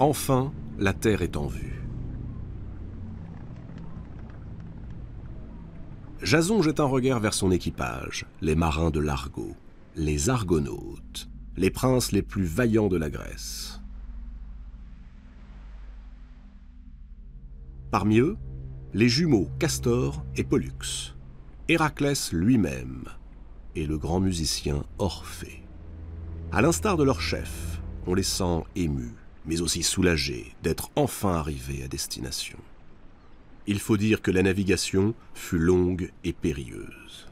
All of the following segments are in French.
Enfin, la terre est en vue. Jason jette un regard vers son équipage, les marins de l'Argo, les Argonautes, les princes les plus vaillants de la Grèce. Parmi eux, les jumeaux Castor et Pollux, Héraclès lui-même et le grand musicien Orphée. À l'instar de leur chef, on les sent émus, mais aussi soulagés d'être enfin arrivés à destination. Il faut dire que la navigation fut longue et périlleuse.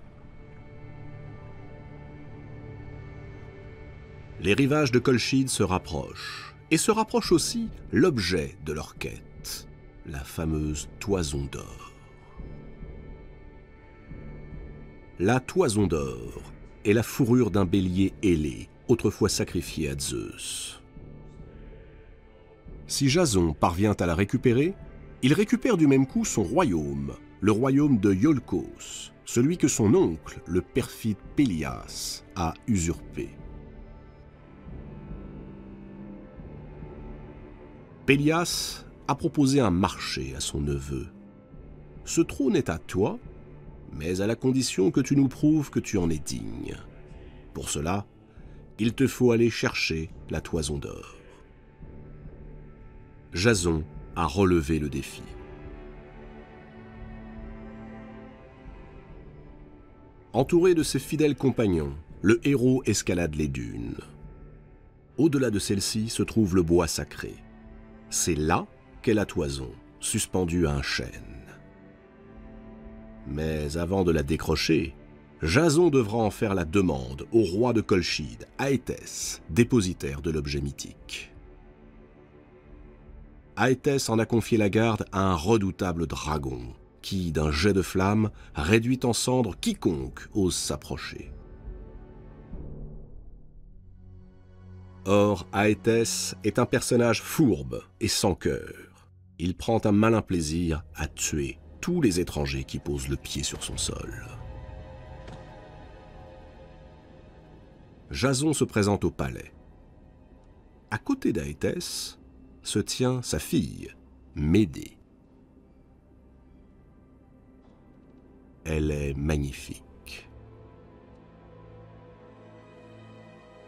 Les rivages de Colchide se rapprochent, et se rapproche aussi l'objet de leur quête, la fameuse Toison d'Or. La Toison d'Or est la fourrure d'un bélier ailé, autrefois sacrifié à Zeus. Si Jason parvient à la récupérer, il récupère du même coup son royaume, le royaume de Iolcos, celui que son oncle, le perfide Pélias, a usurpé. Pélias a proposé un marché à son neveu. Ce trône est à toi, mais à la condition que tu nous prouves que tu en es digne. Pour cela, il te faut aller chercher la Toison d'Or. Jason a relevé le défi. Entouré de ses fidèles compagnons, le héros escalade les dunes. Au-delà de celle-ci se trouve le bois sacré. C'est là qu'est la toison, suspendue à un chêne. Mais avant de la décrocher, Jason devra en faire la demande au roi de Colchide, Aétès, dépositaire de l'objet mythique. Aétès en a confié la garde à un redoutable dragon, qui, d'un jet de flamme, réduit en cendres quiconque ose s'approcher. Or, Aétès est un personnage fourbe et sans cœur. Il prend un malin plaisir à tuer tous les étrangers qui posent le pied sur son sol. Jason se présente au palais. À côté d'Aétès se tient sa fille, Médée. Elle est magnifique.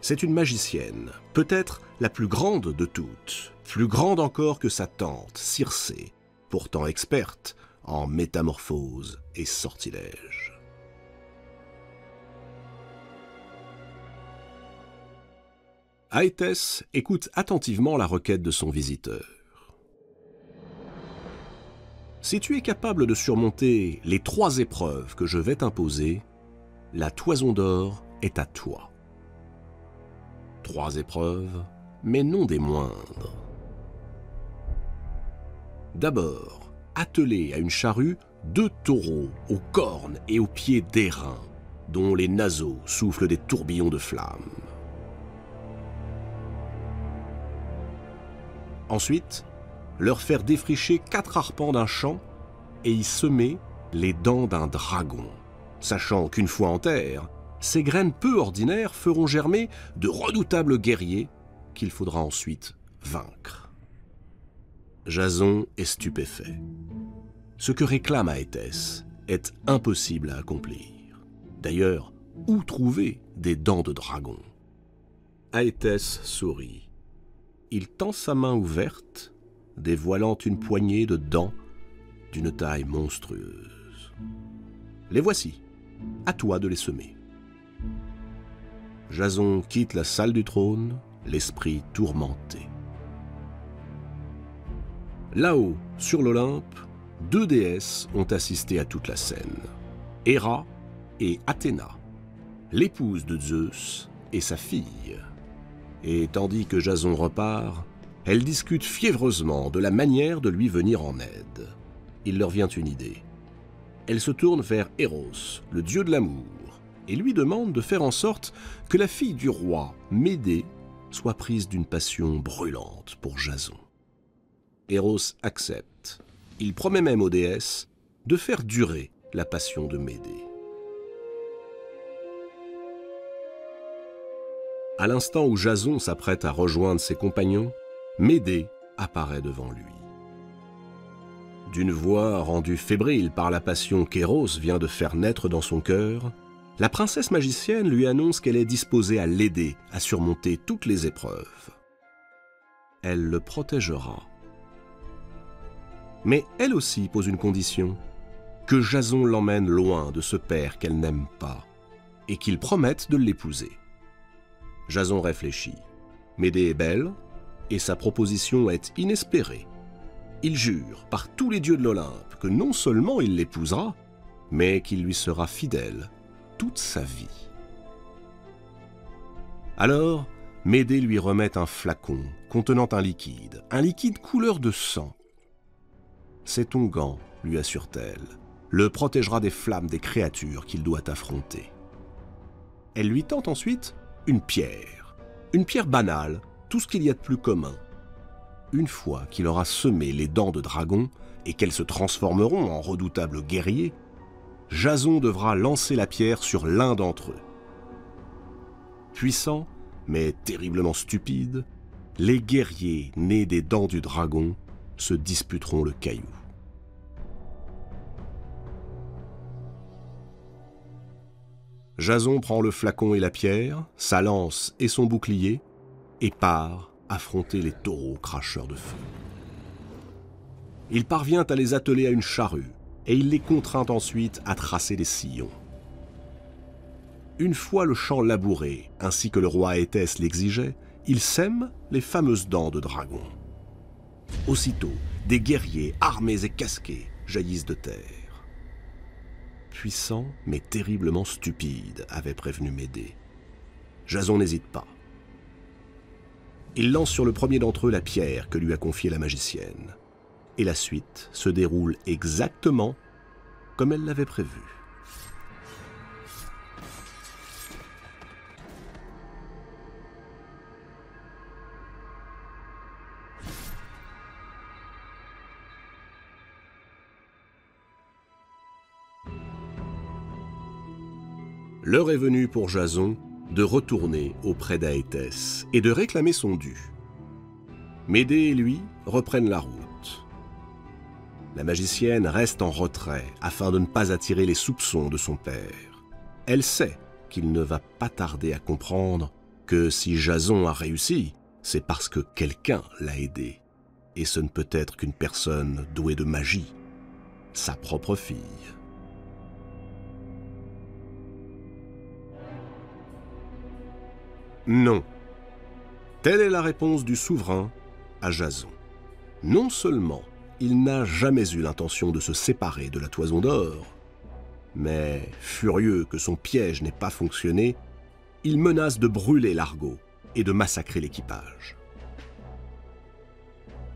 C'est une magicienne, peut-être la plus grande de toutes, plus grande encore que sa tante, Circé, pourtant experte en métamorphose et sortilège. Aétès écoute attentivement la requête de son visiteur. Si tu es capable de surmonter les 3 épreuves que je vais t'imposer, la Toison d'Or est à toi. 3 épreuves, mais non des moindres. D'abord, atteler à une charrue 2 taureaux aux cornes et aux pieds d'airain, dont les naseaux soufflent des tourbillons de flammes. Ensuite, leur faire défricher 4 arpents d'un champ et y semer les dents d'un dragon, sachant qu'une fois en terre, ces graines peu ordinaires feront germer de redoutables guerriers qu'il faudra ensuite vaincre. Jason est stupéfait. Ce que réclame Aétès est impossible à accomplir. D'ailleurs, où trouver des dents de dragon? Aétès sourit. Il tend sa main ouverte, dévoilant une poignée de dents d'une taille monstrueuse. Les voici, à toi de les semer. Jason quitte la salle du trône, l'esprit tourmenté. Là-haut, sur l'Olympe, 2 déesses ont assisté à toute la scène. Héra et Athéna, l'épouse de Zeus et sa fille. Et tandis que Jason repart, elles discutent fiévreusement de la manière de lui venir en aide. Il leur vient une idée. Elles se tournent vers Eros, le dieu de l'amour, et lui demandent de faire en sorte que la fille du roi, Médée, soit prise d'une passion brûlante pour Jason. Eros accepte. Il promet même aux déesses de faire durer la passion de Médée. À l'instant où Jason s'apprête à rejoindre ses compagnons, Médée apparaît devant lui. D'une voix rendue fébrile par la passion qu'Éros vient de faire naître dans son cœur, la princesse magicienne lui annonce qu'elle est disposée à l'aider à surmonter toutes les épreuves. Elle le protégera. Mais elle aussi pose une condition, que Jason l'emmène loin de ce père qu'elle n'aime pas, et qu'il promette de l'épouser. Jason réfléchit. Médée est belle, et sa proposition est inespérée. Il jure par tous les dieux de l'Olympe que non seulement il l'épousera, mais qu'il lui sera fidèle toute sa vie. Alors, Médée lui remet un flacon contenant un liquide couleur de sang. Cet onguent, lui assure-t-elle, le protégera des flammes des créatures qu'il doit affronter. Elle lui tend ensuite une pierre banale, tout ce qu'il y a de plus commun. Une fois qu'il aura semé les dents de dragon et qu'elles se transformeront en redoutables guerriers, Jason devra lancer la pierre sur l'un d'entre eux. Puissants, mais terriblement stupides, les guerriers nés des dents du dragon se disputeront le caillou. Jason prend le flacon et la pierre, sa lance et son bouclier, et part affronter les taureaux cracheurs de feu. Il parvient à les atteler à une charrue, et il les contraint ensuite à tracer des sillons. Une fois le champ labouré, ainsi que le roi Éthès l'exigeait, il sème les fameuses dents de dragon. Aussitôt, des guerriers armés et casqués jaillissent de terre. Puissant mais terriblement stupide, avait prévenu Médée. Jason n'hésite pas. Il lance sur le premier d'entre eux la pierre que lui a confiée la magicienne. Et la suite se déroule exactement comme elle l'avait prévu. L'heure est venue pour Jason de retourner auprès d'Aéthès et de réclamer son dû. Médée et lui reprennent la route. La magicienne reste en retrait afin de ne pas attirer les soupçons de son père. Elle sait qu'il ne va pas tarder à comprendre que si Jason a réussi, c'est parce que quelqu'un l'a aidé. Et ce ne peut être qu'une personne douée de magie, sa propre fille. Non. Telle est la réponse du souverain à Jason. Non seulement il n'a jamais eu l'intention de se séparer de la Toison d'Or, mais, furieux que son piège n'ait pas fonctionné, il menace de brûler l'Argo et de massacrer l'équipage.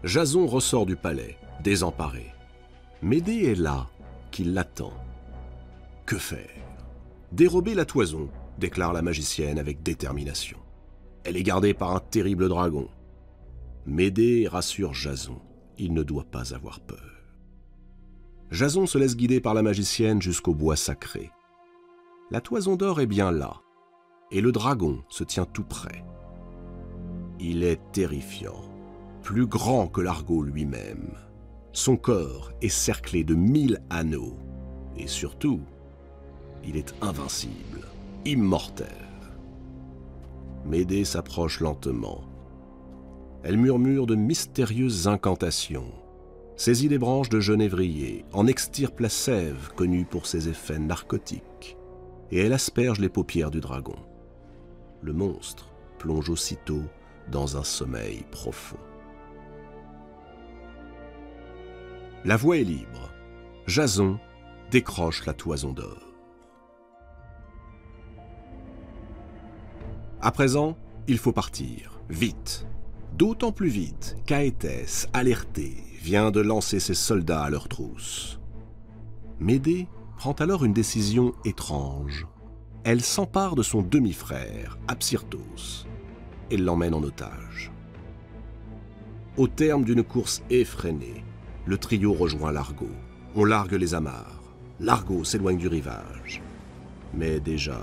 Jason ressort du palais, désemparé. Médée est là, qui l'attend. Que faire? Dérober la Toison, déclare la magicienne avec détermination. Elle est gardée par un terrible dragon. Médée rassure Jason. Il ne doit pas avoir peur. Jason se laisse guider par la magicienne jusqu'au bois sacré. La Toison d'Or est bien là, et le dragon se tient tout près. Il est terrifiant, plus grand que l'Argo lui-même. Son corps est cerclé de 1000 anneaux, et surtout, il est invincible, immortel. Médée s'approche lentement. Elle murmure de mystérieuses incantations, saisit des branches de genévrier, en extirpe la sève connue pour ses effets narcotiques, et elle asperge les paupières du dragon. Le monstre plonge aussitôt dans un sommeil profond. La voie est libre. Jason décroche la Toison d'Or. À présent, il faut partir, vite. D'autant plus vite qu'Aéthès, alerté, vient de lancer ses soldats à leur trousse. Médée prend alors une décision étrange. Elle s'empare de son demi-frère, Apsyrtos, et l'emmène en otage. Au terme d'une course effrénée, le trio rejoint l'Argo. On largue les amarres. L'Argo s'éloigne du rivage. Mais déjà,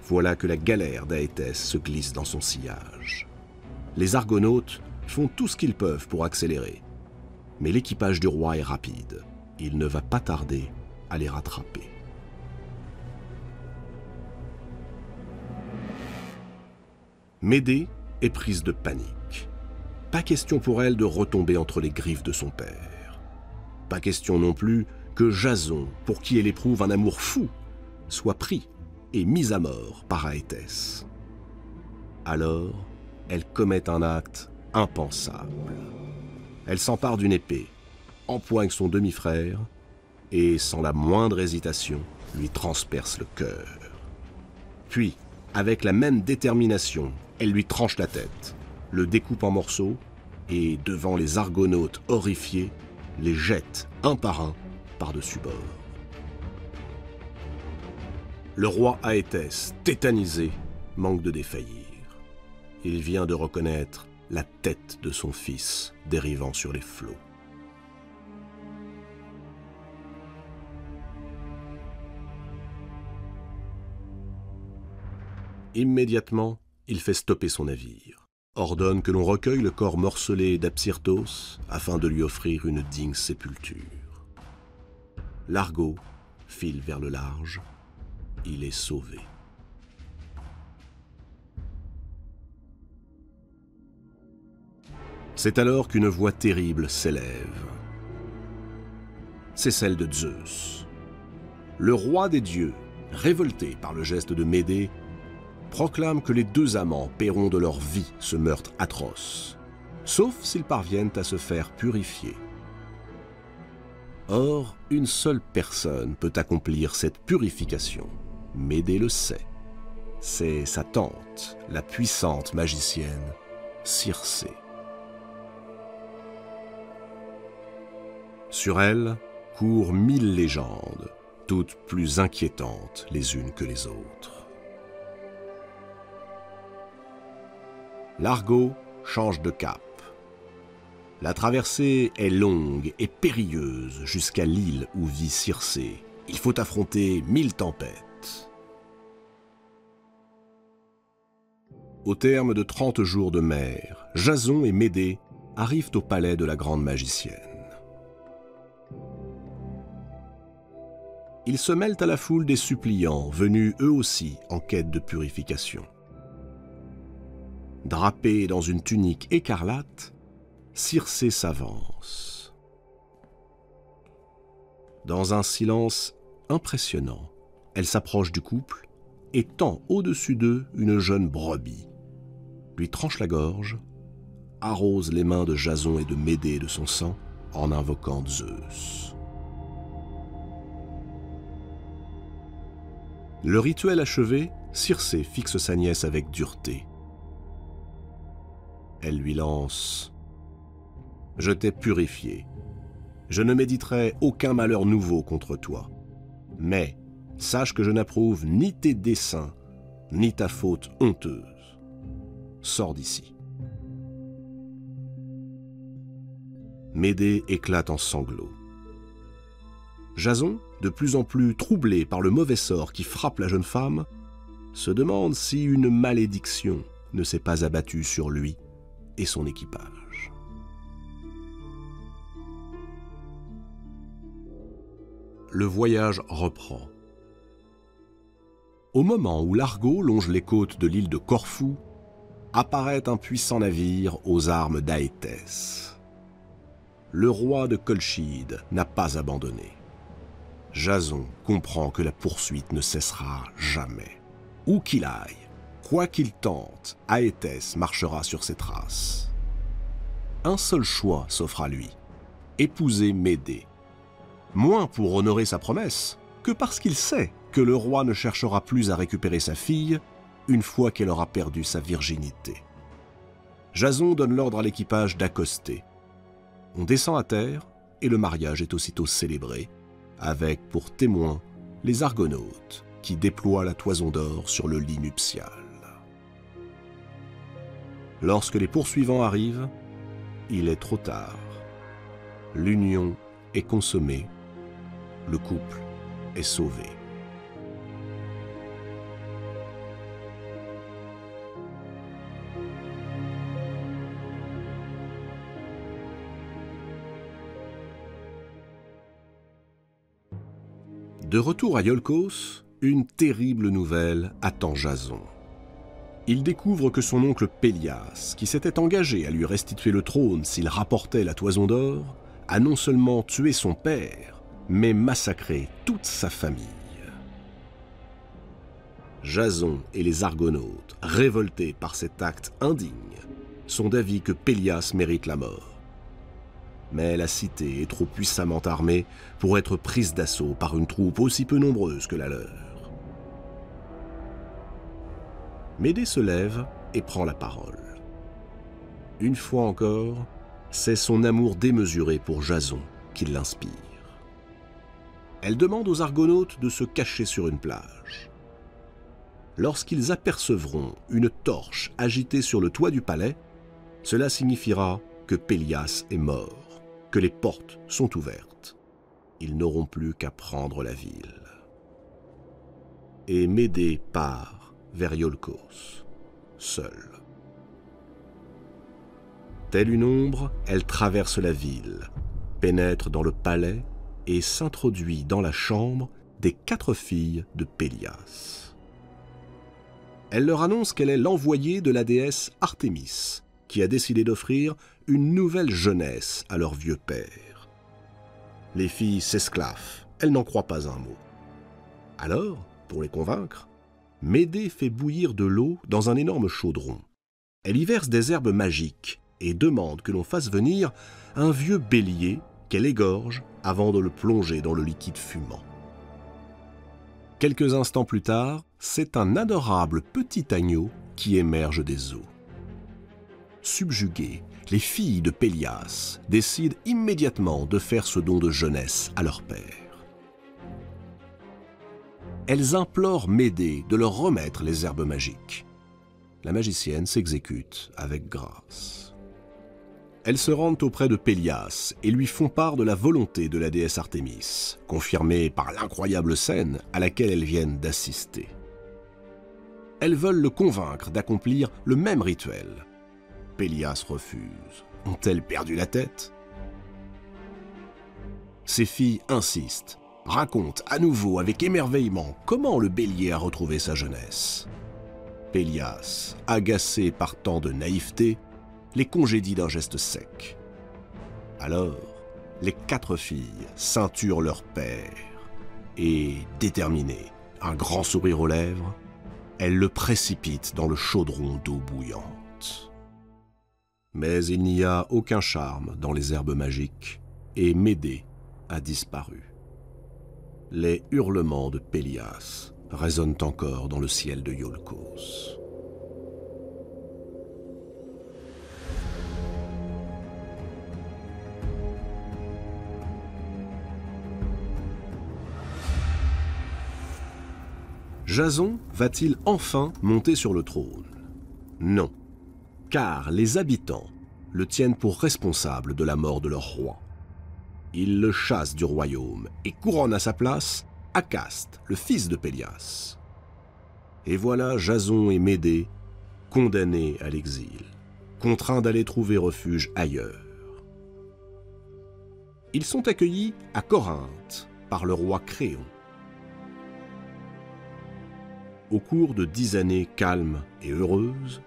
voilà que la galère d'Aéthès se glisse dans son sillage. Les argonautes font tout ce qu'ils peuvent pour accélérer. Mais l'équipage du roi est rapide. Il ne va pas tarder à les rattraper. Médée est prise de panique. Pas question pour elle de retomber entre les griffes de son père. Pas question non plus que Jason, pour qui elle éprouve un amour fou, soit pris et mis à mort par Aétès. Alors, elle commet un acte impensable. Elle s'empare d'une épée, empoigne son demi-frère et, sans la moindre hésitation, lui transperce le cœur. Puis, avec la même détermination, elle lui tranche la tête, le découpe en morceaux et, devant les argonautes horrifiés, les jette un par un par-dessus bord. Le roi Aétès, tétanisé, manque de défaillir. Il vient de reconnaître la tête de son fils dérivant sur les flots. Immédiatement, il fait stopper son navire, ordonne que l'on recueille le corps morcelé d'Apsyrtos afin de lui offrir une digne sépulture. L'Argo file vers le large, il est sauvé. C'est alors qu'une voix terrible s'élève. C'est celle de Zeus. Le roi des dieux, révolté par le geste de Médée, proclame que les deux amants paieront de leur vie ce meurtre atroce, sauf s'ils parviennent à se faire purifier. Or, une seule personne peut accomplir cette purification. Médée le sait. C'est sa tante, la puissante magicienne Circé. Sur elle courent 1000 légendes, toutes plus inquiétantes les unes que les autres. L'Argo change de cap. La traversée est longue et périlleuse jusqu'à l'île où vit Circé. Il faut affronter 1000 tempêtes. Au terme de 30 jours de mer, Jason et Médée arrivent au palais de la grande magicienne. Ils se mêlent à la foule des suppliants, venus eux aussi en quête de purification. Drapée dans une tunique écarlate, Circé s'avance. Dans un silence impressionnant, elle s'approche du couple et tend au-dessus d'eux une jeune brebis, lui tranche la gorge, arrose les mains de Jason et de Médée de son sang en invoquant Zeus. Le rituel achevé, Circé fixe sa nièce avec dureté. Elle lui lance « Je t'ai purifié. Je ne méditerai aucun malheur nouveau contre toi. Mais sache que je n'approuve ni tes desseins, ni ta faute honteuse. Sors d'ici. » Médée éclate en sanglots. Jason, de plus en plus troublé par le mauvais sort qui frappe la jeune femme, se demande si une malédiction ne s'est pas abattue sur lui et son équipage. Le voyage reprend. Au moment où l'Argo longe les côtes de l'île de Corfou, apparaît un puissant navire aux armes d'Aétès. Le roi de Colchide n'a pas abandonné. Jason comprend que la poursuite ne cessera jamais. Où qu'il aille, quoi qu'il tente, Aétès marchera sur ses traces. Un seul choix s'offre à lui, épouser Médée. Moins pour honorer sa promesse que parce qu'il sait que le roi ne cherchera plus à récupérer sa fille une fois qu'elle aura perdu sa virginité. Jason donne l'ordre à l'équipage d'accoster. On descend à terre et le mariage est aussitôt célébré, avec pour témoins les argonautes qui déploient la toison d'or sur le lit nuptial. Lorsque les poursuivants arrivent, il est trop tard. L'union est consommée, le couple est sauvé. De retour à Iolcos, une terrible nouvelle attend Jason. Il découvre que son oncle Pélias, qui s'était engagé à lui restituer le trône s'il rapportait la toison d'or, a non seulement tué son père, mais massacré toute sa famille. Jason et les Argonautes, révoltés par cet acte indigne, sont d'avis que Pélias mérite la mort. Mais la cité est trop puissamment armée pour être prise d'assaut par une troupe aussi peu nombreuse que la leur. Médée se lève et prend la parole. Une fois encore, c'est son amour démesuré pour Jason qui l'inspire. Elle demande aux Argonautes de se cacher sur une plage. Lorsqu'ils apercevront une torche agitée sur le toit du palais, cela signifiera que Pélias est mort, que les portes sont ouvertes. Ils n'auront plus qu'à prendre la ville. Et Médée part vers Iolcos, seule. Telle une ombre, elle traverse la ville, pénètre dans le palais et s'introduit dans la chambre des 4 filles de Pélias. Elle leur annonce qu'elle est l'envoyée de la déesse Artémis, qui a décidé d'offrir une nouvelle jeunesse à leur vieux père. Les filles s'esclaffent, elles n'en croient pas un mot. Alors, pour les convaincre, Médée fait bouillir de l'eau dans un énorme chaudron. Elle y verse des herbes magiques et demande que l'on fasse venir un vieux bélier qu'elle égorge avant de le plonger dans le liquide fumant. Quelques instants plus tard, c'est un adorable petit agneau qui émerge des eaux. Subjuguées, les filles de Pélias décident immédiatement de faire ce don de jeunesse à leur père. Elles implorent Médée de leur remettre les herbes magiques. La magicienne s'exécute avec grâce. Elles se rendent auprès de Pélias et lui font part de la volonté de la déesse Artémis, confirmée par l'incroyable scène à laquelle elles viennent d'assister. Elles veulent le convaincre d'accomplir le même rituel. Pélias refuse. Ont-elles perdu la tête? Ses filles insistent, racontent à nouveau avec émerveillement comment le bélier a retrouvé sa jeunesse. Pélias, agacé par tant de naïveté, les congédie d'un geste sec. Alors, les 4 filles ceinturent leur père et, déterminées, un grand sourire aux lèvres, elles le précipitent dans le chaudron d'eau bouillante. Mais il n'y a aucun charme dans les herbes magiques et Médée a disparu. Les hurlements de Pélias résonnent encore dans le ciel de Iolcos. Jason va-t-il enfin monter sur le trône? Non, car les habitants le tiennent pour responsable de la mort de leur roi. Ils le chassent du royaume et couronnent à sa place Acaste, le fils de Pélias. Et voilà Jason et Médée condamnés à l'exil, contraints d'aller trouver refuge ailleurs. Ils sont accueillis à Corinthe par le roi Créon. Au cours de 10 années calmes et heureuses,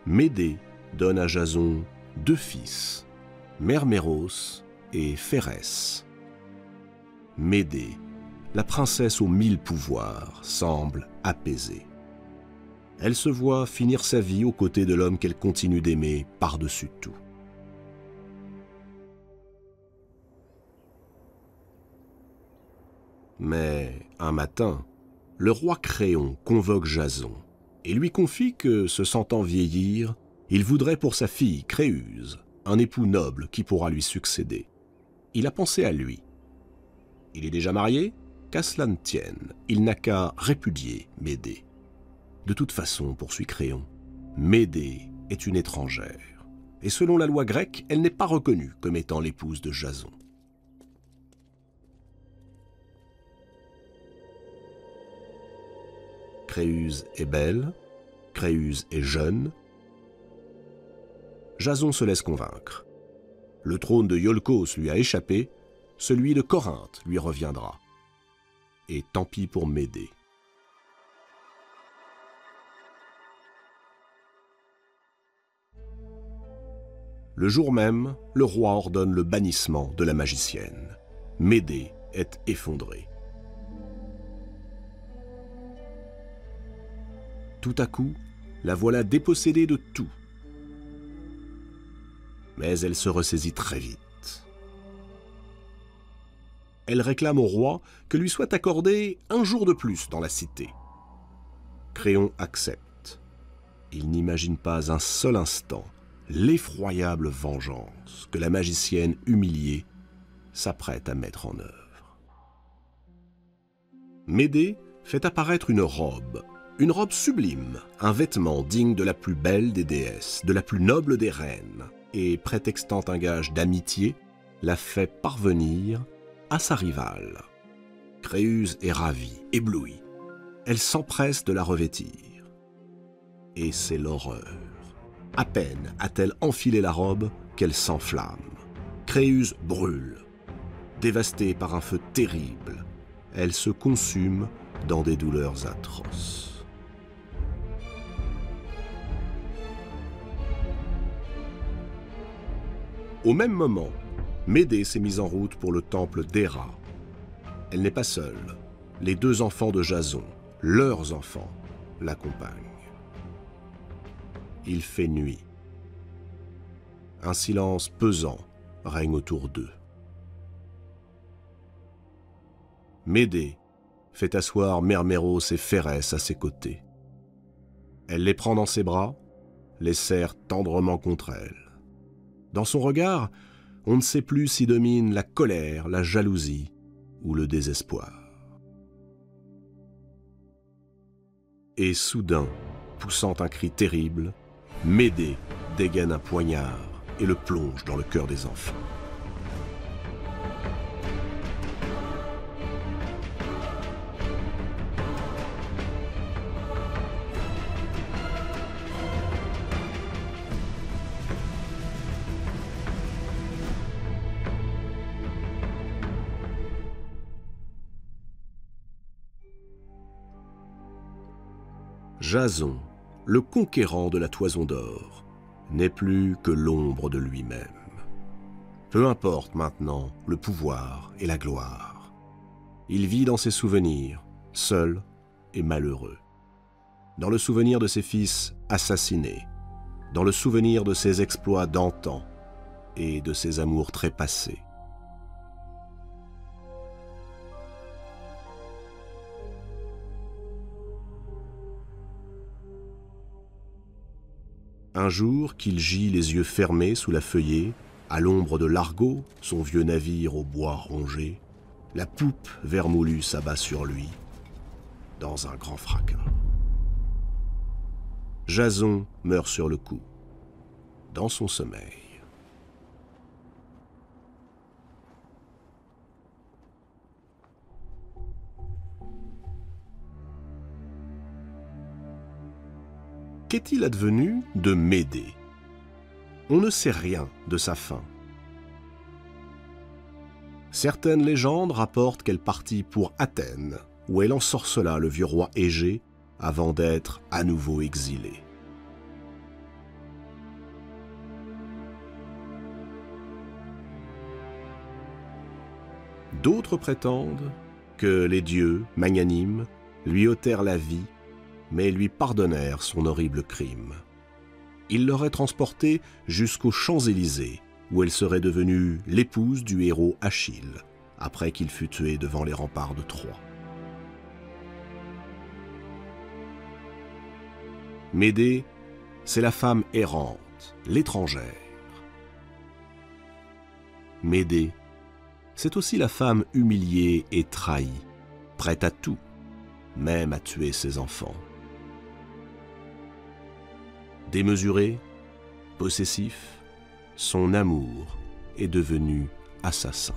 Médée donne à Jason 2 fils, Merméros et Phérès. Médée, la princesse aux 1000 pouvoirs, semble apaisée. Elle se voit finir sa vie aux côtés de l'homme qu'elle continue d'aimer par-dessus tout. Mais un matin, le roi Créon convoque Jason et lui confie que, se sentant vieillir, il voudrait pour sa fille Créuse un époux noble qui pourra lui succéder. Il a pensé à lui. Il est déjà marié? Qu'à cela ne tienne, il n'a qu'à répudier Médée. De toute façon, poursuit Créon, Médée est une étrangère, et selon la loi grecque, elle n'est pas reconnue comme étant l'épouse de Jason. Créuse est belle, Créuse est jeune. Jason se laisse convaincre. Le trône de Iolcos lui a échappé, celui de Corinthe lui reviendra. et tant pis pour Médée. Le jour même, le roi ordonne le bannissement de la magicienne. Médée est effondrée. Tout à coup, la voilà dépossédée de tout. Mais elle se ressaisit très vite. Elle réclame au roi que lui soit accordé un jour de plus dans la cité. Créon accepte. Il n'imagine pas un seul instant l'effroyable vengeance que la magicienne humiliée s'apprête à mettre en œuvre. Médée fait apparaître une robe sublime, un vêtement digne de la plus belle des déesses, de la plus noble des reines, et prétextant un gage d'amitié, la fait parvenir à sa rivale. Créuse est ravie, éblouie. Elle s'empresse de la revêtir. Et c'est l'horreur. À peine a-t-elle enfilé la robe qu'elle s'enflamme. Créuse brûle. Dévastée par un feu terrible, elle se consume dans des douleurs atroces. Au même moment, Médée s'est mise en route pour le temple d'Héra. Elle n'est pas seule. Les 2 enfants de Jason, leurs enfants, l'accompagnent. Il fait nuit. Un silence pesant règne autour d'eux. Médée fait asseoir Merméros et Phérès à ses côtés. Elle les prend dans ses bras, les serre tendrement contre elle. Dans son regard, on ne sait plus si domine la colère, la jalousie ou le désespoir. Et soudain, poussant un cri terrible, Médée dégaine un poignard et le plonge dans le cœur des enfants. Jason, le conquérant de la Toison d'Or, n'est plus que l'ombre de lui-même. Peu importe maintenant le pouvoir et la gloire. Il vit dans ses souvenirs, seul et malheureux. Dans le souvenir de ses fils assassinés, dans le souvenir de ses exploits d'antan et de ses amours trépassés. Un jour qu'il gît les yeux fermés sous la feuillée, à l'ombre de l'Argo, son vieux navire au bois rongé, la poupe vermoulue s'abat sur lui, dans un grand fracas. Jason meurt sur le coup, dans son sommeil. Qu'est-il advenu de Médée? On ne sait rien de sa fin. Certaines légendes rapportent qu'elle partit pour Athènes, où elle ensorcela le vieux roi Égée avant d'être à nouveau exilée. D'autres prétendent que les dieux, magnanimes, lui ôtèrent la vie, mais lui pardonnèrent son horrible crime. Ils l'auraient transportée jusqu'aux Champs-Élysées, où elle serait devenue l'épouse du héros Achille, après qu'il fut tué devant les remparts de Troie. Médée, c'est la femme errante, l'étrangère. Médée, c'est aussi la femme humiliée et trahie, prête à tout, même à tuer ses enfants. Démesuré, possessif, son amour est devenu assassin.